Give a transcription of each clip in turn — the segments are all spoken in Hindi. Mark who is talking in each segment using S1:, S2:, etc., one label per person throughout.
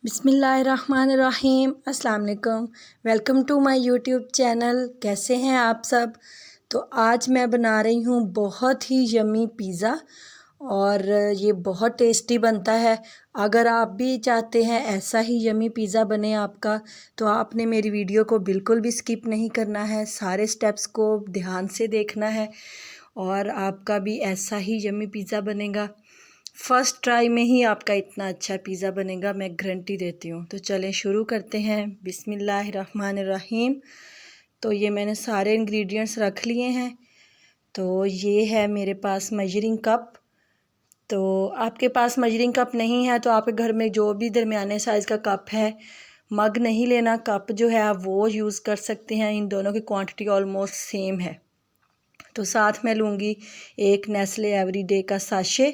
S1: बिस्मिल्लाहिर्रहमानिर्रहीम। अस्सलाम वालेकुम। Welcome to my YouTube channel. कैसे हैं आप सब। तो आज मैं बना रही हूँ बहुत ही यम्मी पिज़्ज़ा और ये बहुत टेस्टी बनता है। अगर आप भी चाहते हैं ऐसा ही यम्मी पिज़्ज़ा बने आपका, तो आपने मेरी वीडियो को बिल्कुल भी स्किप नहीं करना है, सारे स्टेप्स को ध्यान से देखना है और आपका भी ऐसा ही यम्मी पिज़्ज़ा बनेगा। फ़र्स्ट ट्राई में ही आपका इतना अच्छा पिज़्ज़ा बनेगा, मैं गारंटी देती हूँ। तो चलें शुरू करते हैं। बिस्मिल्लाहिर्रहमानिर्रहीम। तो ये मैंने सारे इंग्रेडिएंट्स रख लिए हैं। तो ये है मेरे पास मेजरिंग कप। तो आपके पास मेजरिंग कप नहीं है तो आपके घर में जो भी दरमियाने साइज़ का कप है, मग नहीं लेना, कप जो है आप वो यूज़ कर सकते हैं। इन दोनों की क्वांटिटी ऑलमोस्ट सेम है। तो साथ में लूँगी एक नेस्ले एवरीडे का साशे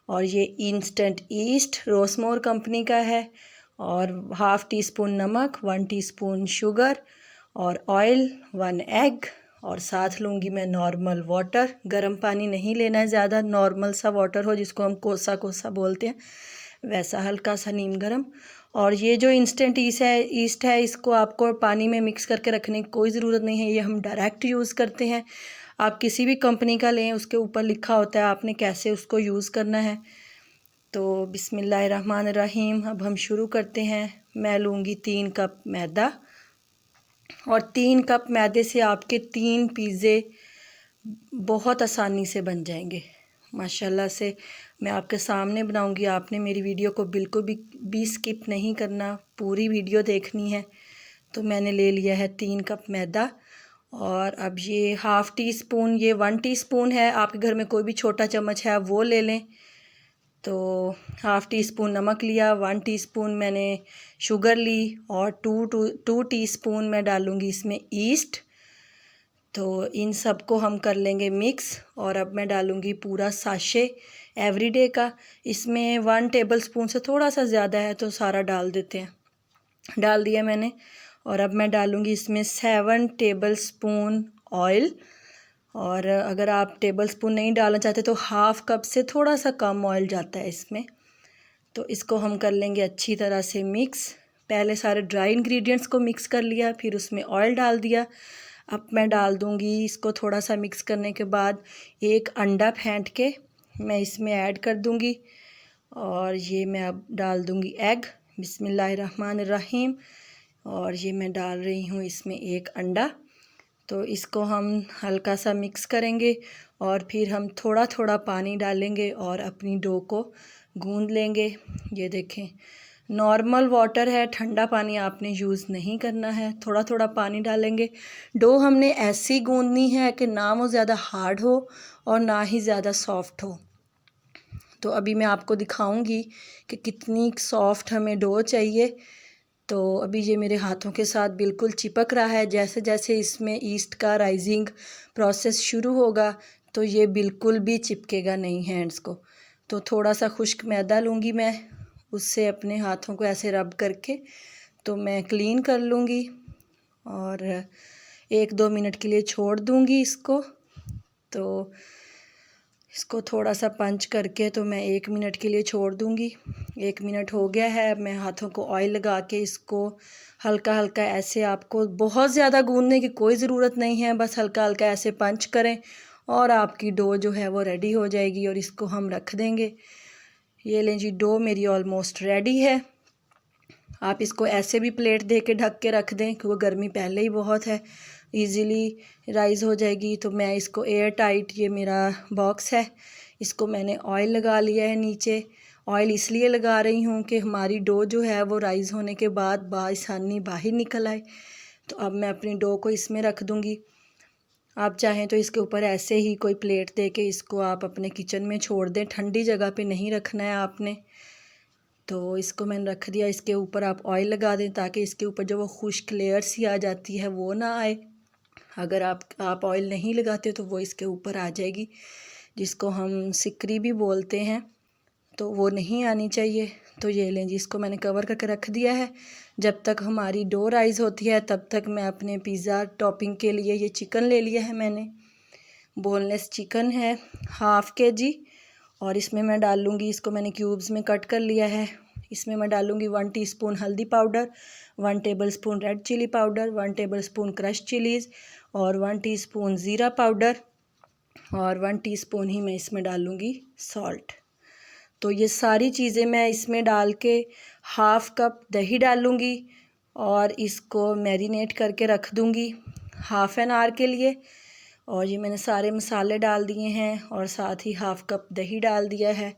S1: और ये इंस्टेंट ईस्ट रोसमोर कंपनी का है, और हाफ़ टी स्पून नमक, 1 टीस्पून शुगर और ऑयल, 1 एग, और साथ लूँगी मैं नॉर्मल वाटर। गर्म पानी नहीं लेना है ज़्यादा, नॉर्मल सा वाटर हो जिसको हम कोसा कोसा बोलते हैं, वैसा हल्का सा नीम गर्म। और ये जो इंस्टेंट ईस्ट है इसको आपको पानी में मिक्स करके रखने की कोई ज़रूरत नहीं है, ये हम डायरेक्ट यूज़ करते हैं। आप किसी भी कंपनी का लें, उसके ऊपर लिखा होता है आपने कैसे उसको यूज़ करना है। तो बिस्मिल्लाहिर्रहमानिर्रहीम, अब हम शुरू करते हैं। मैं लूँगी 3 कप मैदा, और 3 कप मैदे से आपके 3 पिज़्ज़े बहुत आसानी से बन जाएंगे माशाल्लाह से। मैं आपके सामने बनाऊंगी, आपने मेरी वीडियो को बिल्कुल भी स्किप नहीं करना, पूरी वीडियो देखनी है। तो मैंने ले लिया है 3 कप मैदा, और अब ये हाफ़ टी स्पून, ये 1 टीस्पून है, आपके घर में कोई भी छोटा चम्मच है वो ले लें। तो हाफ़ टी स्पून नमक लिया, 1 टीस्पून मैंने शुगर ली, और टू टीस्पून मैं डालूँगी इसमें ईस्ट। तो इन सब को हम कर लेंगे मिक्स। और अब मैं डालूँगी पूरा साशे एवरीडे का। इसमें 1 टेबलस्पून से थोड़ा सा ज़्यादा है तो सारा डाल देते हैं, डाल दिया मैंने। और अब मैं डालूँगी इसमें 7 टेबलस्पून ऑयल, और अगर आप टेबलस्पून नहीं डालना चाहते तो हाफ़ कप से थोड़ा सा कम ऑयल जाता है इसमें। तो इसको हम कर लेंगे अच्छी तरह से मिक्स। पहले सारे ड्राई इंग्रेडिएंट्स को मिक्स कर लिया, फिर उसमें ऑयल डाल दिया। अब मैं डाल दूँगी इसको थोड़ा सा मिक्स करने के बाद एक अंडा फेंट के मैं इसमें ऐड कर दूँगी, और ये मैं अब डाल दूँगी एग। बिस्मिल्लाहिर्रहमानिर्रहीम। और ये मैं डाल रही हूँ इसमें एक अंडा। तो इसको हम हल्का सा मिक्स करेंगे, और फिर हम थोड़ा थोड़ा पानी डालेंगे और अपनी डो को गूंद लेंगे। ये देखें, नॉर्मल वाटर है, ठंडा पानी आपने यूज़ नहीं करना है, थोड़ा थोड़ा पानी डालेंगे। डो हमने ऐसी गूंदनी है कि ना वो ज़्यादा हार्ड हो और ना ही ज़्यादा सॉफ्ट हो। तो अभी मैं आपको दिखाऊंगी कि कितनी सॉफ्ट हमें डो चाहिए। तो अभी ये मेरे हाथों के साथ बिल्कुल चिपक रहा है। जैसे जैसे इसमें ईस्ट का राइजिंग प्रोसेस शुरू होगा तो ये बिल्कुल भी चिपकेगा नहीं हैंड्स को। तो थोड़ा सा खुश्क मैदा लूँगी मैं, उससे अपने हाथों को ऐसे रब करके तो मैं क्लीन कर लूँगी, और 1-2 मिनट के लिए छोड़ दूँगी इसको। तो इसको थोड़ा सा पंच करके तो मैं 1 मिनट के लिए छोड़ दूँगी। 1 मिनट हो गया है। मैं हाथों को ऑयल लगा के इसको हल्का हल्का ऐसे, आपको बहुत ज़्यादा गूंदने की कोई ज़रूरत नहीं है, बस हल्का हल्का ऐसे पंच करें और आपकी डो जो है वो रेडी हो जाएगी, और इसको हम रख देंगे। ये लें जी, डो मेरी ऑलमोस्ट रेडी है। आप इसको ऐसे भी प्लेट दे के ढक के रख दें क्योंकि गर्मी पहले ही बहुत है, इजीली राइज़ हो जाएगी। तो मैं इसको एयर टाइट, ये मेरा बॉक्स है, इसको मैंने ऑयल लगा लिया है नीचे। ऑयल इसलिए लगा रही हूँ कि हमारी डो जो है वो राइज़ होने के बाद बासानी बाहर निकल आए। तो अब मैं अपनी डो को इसमें रख दूँगी। आप चाहें तो इसके ऊपर ऐसे ही कोई प्लेट दे के इसको आप अपने किचन में छोड़ दें, ठंडी जगह पे नहीं रखना है आपने। तो इसको मैंने रख दिया, इसके ऊपर आप ऑयल लगा दें ताकि इसके ऊपर जो वो खुश्क लेयर सी आ जाती है वो ना आए। अगर आप ऑयल नहीं लगाते तो वो इसके ऊपर आ जाएगी, जिसको हम सिकरी भी बोलते हैं, तो वो नहीं आनी चाहिए। तो ये लें जी, इसको मैंने कवर करके रख दिया है। जब तक हमारी डो राइज़ होती है तब तक मैं अपने पिज़्ज़ा टॉपिंग के लिए ये चिकन ले लिया है मैंने, बोनलेस चिकन है 1/2 kg, और इसमें मैं डाल लूँगी, इसको मैंने क्यूब्स में कट कर लिया है, इसमें मैं डालूँगी 1 टीस्पून हल्दी powder, 1 tablespoon red chili powder, 1 tablespoon crush chillies और 1 टीस्पून ज़ीरा पाउडर और 1 टीस्पून ही मैं इसमें डालूँगी सॉल्ट। तो ये सारी चीज़ें मैं इसमें डाल के हाफ़ कप दही डालूँगी और इसको मैरिनेट करके रख दूँगी हाफ़ एन आवर के लिए। और ये मैंने सारे मसाले डाल दिए हैं और साथ ही हाफ़ कप दही डाल दिया है।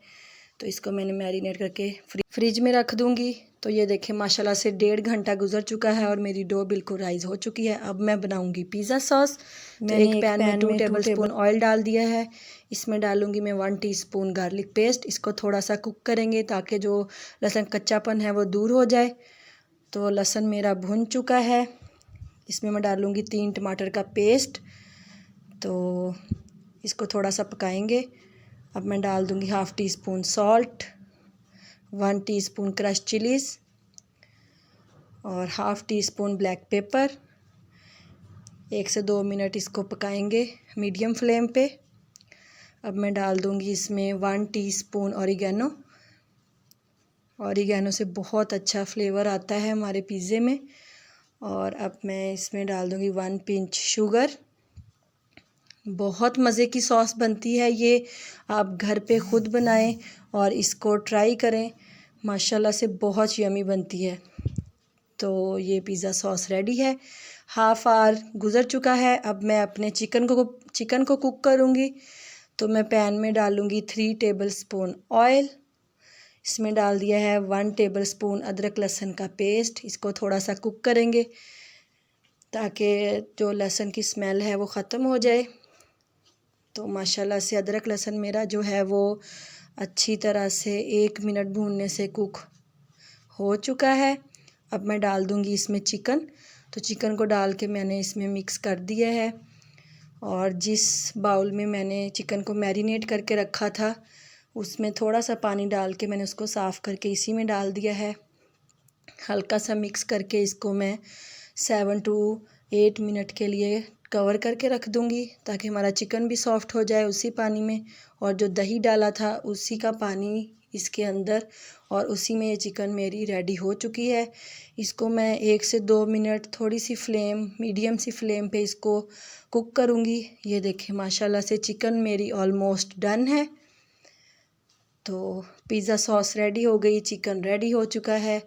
S1: तो इसको मैंने मैरिनेट करके फ्रिज में रख दूँगी। तो ये देखें माशाल्लाह से 1.5 घंटा गुजर चुका है और मेरी डो बिल्कुल राइज़ हो चुकी है। अब मैं बनाऊँगी पिज़्ज़ा सॉस। मैंने एक पैन में 2 टेबलस्पून ऑयल डाल दिया है। इसमें डालूँगी मैं 1 टीस्पून गार्लिक पेस्ट। इसको थोड़ा सा कुक करेंगे ताकि जो लहसुन कच्चापन है वो दूर हो जाए। तो लहसुन मेरा भुन चुका है। इसमें मैं डालूँगी 3 टमाटर का पेस्ट। तो इसको थोड़ा सा पकाएंगे। अब मैं डाल दूँगी half teaspoon, 1 teaspoon crush chillies और half teaspoon black. 1 से 2 मिनट इसको पकाएंगे मीडियम फ्लेम पे। अब मैं डाल दूँगी इसमें 1 टीस्पून ऑरिगेनो। ऑरिगेनो से बहुत अच्छा फ्लेवर आता है हमारे पिज़्ज़े में। और अब मैं इसमें डाल दूँगी 1 पिंच शुगर। बहुत मज़े की सॉस बनती है ये, आप घर पे ख़ुद बनाएं और इसको ट्राई करें। माशाल्लाह से बहुत यमी बनती है। तो ये पिज़्ज़ा सॉस रेडी है। हाफ़ आवर गुज़र चुका है। अब मैं अपने चिकन को कुक करूँगी। तो मैं पैन में डालूँगी 3 टेबलस्पून ऑयल। इसमें डाल दिया है 1 टेबलस्पून अदरक लहसुन का पेस्ट। इसको थोड़ा सा कुक करेंगे ताकि जो लहसुन की स्मेल है वो ख़त्म हो जाए। तो माशाल्लाह से अदरक लहसुन मेरा जो है वो अच्छी तरह से 1 मिनट भूनने से कुक हो चुका है। अब मैं डाल दूँगी इसमें चिकन। तो चिकन को डाल के मैंने इसमें मिक्स कर दिया है और जिस बाउल में मैंने चिकन को मैरिनेट करके रखा था उसमें थोड़ा सा पानी डाल के मैंने उसको साफ़ करके इसी में डाल दिया है। हल्का सा मिक्स करके इसको मैं 7 to 8 मिनट के लिए कवर करके रख दूँगी ताकि हमारा चिकन भी सॉफ़्ट हो जाए उसी पानी में। और जो दही डाला था उसी का पानी इसके अंदर और उसी में ये चिकन मेरी रेडी हो चुकी है। इसको मैं 1 से 2 मिनट थोड़ी सी मीडियम सी फ्लेम पे इसको कुक करूँगी। ये देखें माशाल्लाह से चिकन मेरी ऑलमोस्ट डन है। तो पिज़्ज़ा सॉस रेडी हो गई, चिकन रेडी हो चुका है।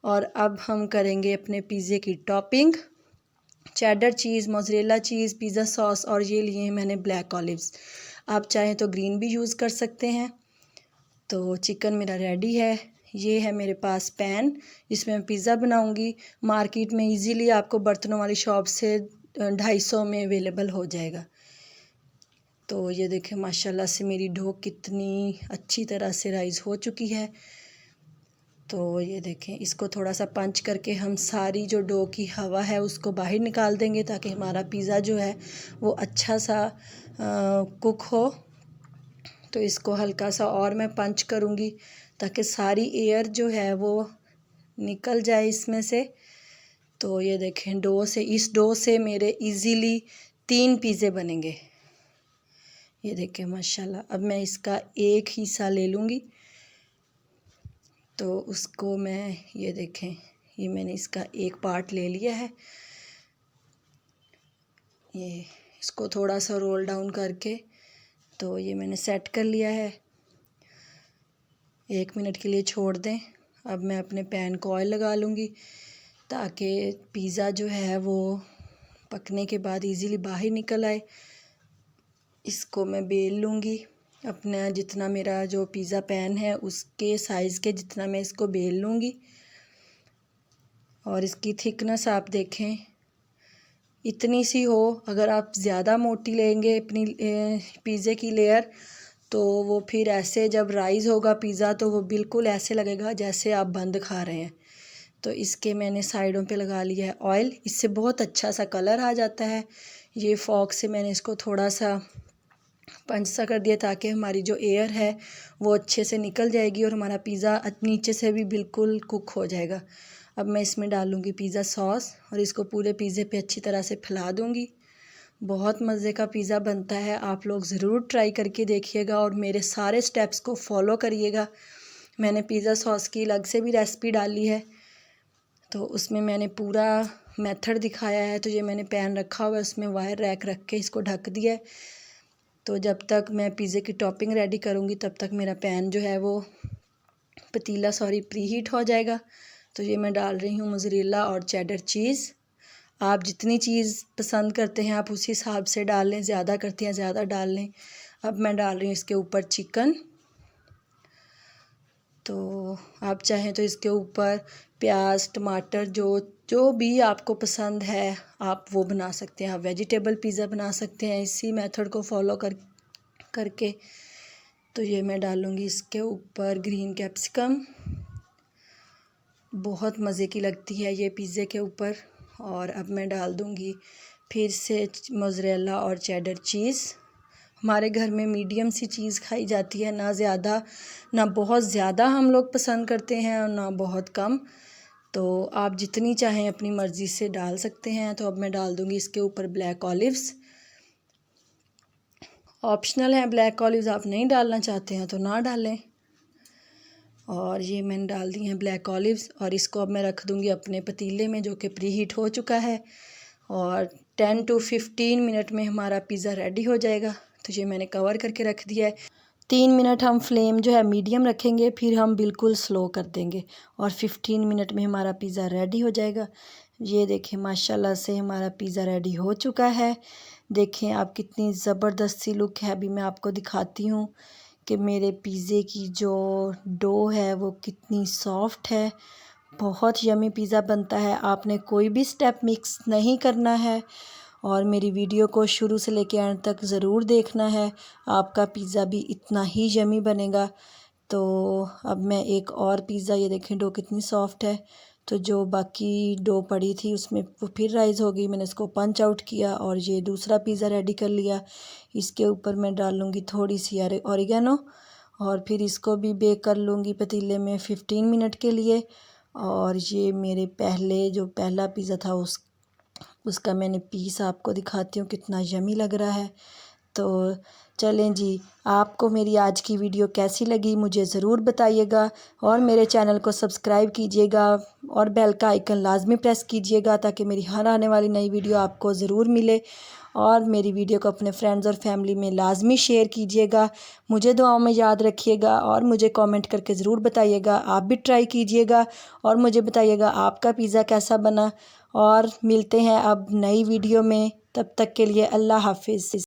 S1: और अब हम करेंगे अपने पिज़्ज़े की टॉपिंग। चेडर चीज़, मोज़रेला चीज़, पिज़्ज़ा सॉस और ये लिए हैं मैंने ब्लैक ऑलिव्स। आप चाहें तो ग्रीन भी यूज़ कर सकते हैं। तो चिकन मेरा रेडी है। ये है मेरे पास पैन जिसमें मैं पिज़्ज़ा बनाऊंगी। मार्केट में इजीली आपको बर्तनों वाली शॉप से 250 में अवेलेबल हो जाएगा। तो ये देखें माशाल्लाह से मेरी डो कितनी अच्छी तरह से राइज़ हो चुकी है। तो ये देखें इसको थोड़ा सा पंच करके हम सारी जो डो की हवा है उसको बाहर निकाल देंगे ताकि हमारा पिज़्ज़ा जो है वो अच्छा सा कुक हो। तो इसको हल्का सा और मैं पंच करूँगी ताकि सारी एयर जो है वो निकल जाए इसमें से। तो ये देखें इस डो से मेरे इजीली 3 पिज़्ज़े बनेंगे। ये देखें माशाल्लाह। अब मैं इसका एक हिस्सा ले लूँगी। तो उसको मैं ये देखें ये मैंने इसका एक पार्ट ले लिया है। ये इसको थोड़ा सा रोल डाउन करके तो ये मैंने सेट कर लिया है। 1 मिनट के लिए छोड़ दें। अब मैं अपने पैन को ऑयल लगा लूँगी ताकि पिज़्ज़ा जो है वो पकने के बाद इजीली बाहर निकल आए। इसको मैं बेल लूँगी अपना जितना मेरा जो पिज़्ज़ा पैन है उसके साइज़ के जितना मैं इसको बेल लूँगी। और इसकी थिकनेस आप देखें इतनी सी हो। अगर आप ज़्यादा मोटी लेंगे अपनी पिज़्ज़े की लेयर तो वो फिर ऐसे जब राइज़ होगा पिज़्ज़ा तो वो बिल्कुल ऐसे लगेगा जैसे आप बंद खा रहे हैं। तो इसके मैंने साइडों पे लगा लिया है ऑयल। इससे बहुत अच्छा सा कलर आ जाता है। ये फॉक से मैंने इसको थोड़ा सा पंच सा कर दिया ताकि हमारी जो एयर है वो अच्छे से निकल जाएगी और हमारा पिज़्ज़ा नीचे से भी बिल्कुल कुक हो जाएगा। अब मैं इसमें डालूँगी पिज़्ज़ा सॉस और इसको पूरे पिज़्ज़े पे अच्छी तरह से फैला दूँगी। बहुत मज़े का पिज़्ज़ा बनता है। आप लोग ज़रूर ट्राई करके देखिएगा और मेरे सारे स्टेप्स को फॉलो करिएगा। मैंने पिज़्ज़ा सॉस की अलग से भी रेसिपी डाली है, तो उसमें मैंने पूरा मेथड दिखाया है। तो ये मैंने पैन रखा हुआ है, उसमें वायर रैक रख के इसको ढक दिया है। तो जब तक मैं पिज़्ज़े की टॉपिंग रेडी करूँगी तब तक मेरा पैन जो है वो पतीला प्री हीट हो जाएगा। तो ये मैं डाल रही हूँ मोज़रेला और चेडर चीज़। आप जितनी चीज़ पसंद करते हैं आप उसी हिसाब से डाल लें, ज़्यादा करते हैं ज़्यादा डाल लें। अब मैं डाल रही हूँ इसके ऊपर चिकन। तो आप चाहें तो इसके ऊपर प्याज टमाटर जो भी आपको पसंद है आप वो बना सकते हैं। आप वेजिटेबल पिज़्ज़ा बना सकते हैं इसी मेथड को फॉलो करके। तो ये मैं डालूँगी इसके ऊपर ग्रीन कैप्सिकम, बहुत मज़े की लगती है ये पिज़्ज़े के ऊपर। और अब मैं डाल दूँगी फिर से मोज़रेला और चेडर चीज़। हमारे घर में मीडियम सी चीज़ खाई जाती है, ना ज़्यादा ना बहुत ज़्यादा हम लोग पसंद करते हैं और ना बहुत कम। तो आप जितनी चाहें अपनी मर्ज़ी से डाल सकते हैं। तो अब मैं डाल दूँगी इसके ऊपर ब्लैक ऑलिव्स। ऑप्शनल है ब्लैक ऑलिव्स, आप नहीं डालना चाहते हैं तो ना डालें। और ये मैंने डाल दी हैं ब्लैक ऑलिव्स और इसको अब मैं रख दूँगी अपने पतीले में जो कि प्री हीट हो चुका है। और 10 to 15 मिनट में हमारा पिज़्ज़ा रेडी हो जाएगा। तो ये मैंने कवर करके रख दिया है। 3 मिनट हम फ्लेम जो है मीडियम रखेंगे, फिर हम बिल्कुल स्लो कर देंगे और 15 मिनट में हमारा पिज़्ज़ा रेडी हो जाएगा। ये देखें माशाल्लाह से हमारा पिज़्ज़ा रेडी हो चुका है। देखें आप कितनी ज़बरदस्त सी लुक है। अभी मैं आपको दिखाती हूँ कि मेरे पिज़्ज़े की जो डो है वो कितनी सॉफ्ट है। बहुत यमी पिज़्ज़ा बनता है। आपने कोई भी स्टेप मिक्स नहीं करना है और मेरी वीडियो को शुरू से लेकर अंत तक ज़रूर देखना है, आपका पिज़्ज़ा भी इतना ही यमी बनेगा। तो अब मैं एक और पिज़्ज़ा, ये देखें डो कितनी सॉफ्ट है। तो जो बाकी डो पड़ी थी उसमें वो फिर राइज़ हो गई, मैंने इसको पंच आउट किया और ये दूसरा पिज़्ज़ा रेडी कर लिया। इसके ऊपर मैं डाल लूँगी थोड़ी सी ऑरिगेनो और फिर इसको भी बेक कर लूँगी पतीले में 15 मिनट के लिए। और ये मेरे पहला पिज़्ज़ा था उसका मैंने पीस आपको दिखाती हूँ कितना यमी लग रहा है। तो चलें जी, आपको मेरी आज की वीडियो कैसी लगी मुझे ज़रूर बताइएगा और मेरे चैनल को सब्सक्राइब कीजिएगा और बेल का आइकन लाजमी प्रेस कीजिएगा ताकि मेरी हर आने वाली नई वीडियो आपको ज़रूर मिले। और मेरी वीडियो को अपने फ्रेंड्स और फैमिली में लाजमी शेयर कीजिएगा। मुझे दुआओं में याद रखिएगा और मुझे कमेंट करके ज़रूर बताइएगा। आप भी ट्राई कीजिएगा और मुझे बताइएगा आपका पिज़्ज़ा कैसा बना। और मिलते हैं अब नई वीडियो में, तब तक के लिए अल्लाह हाफिज़।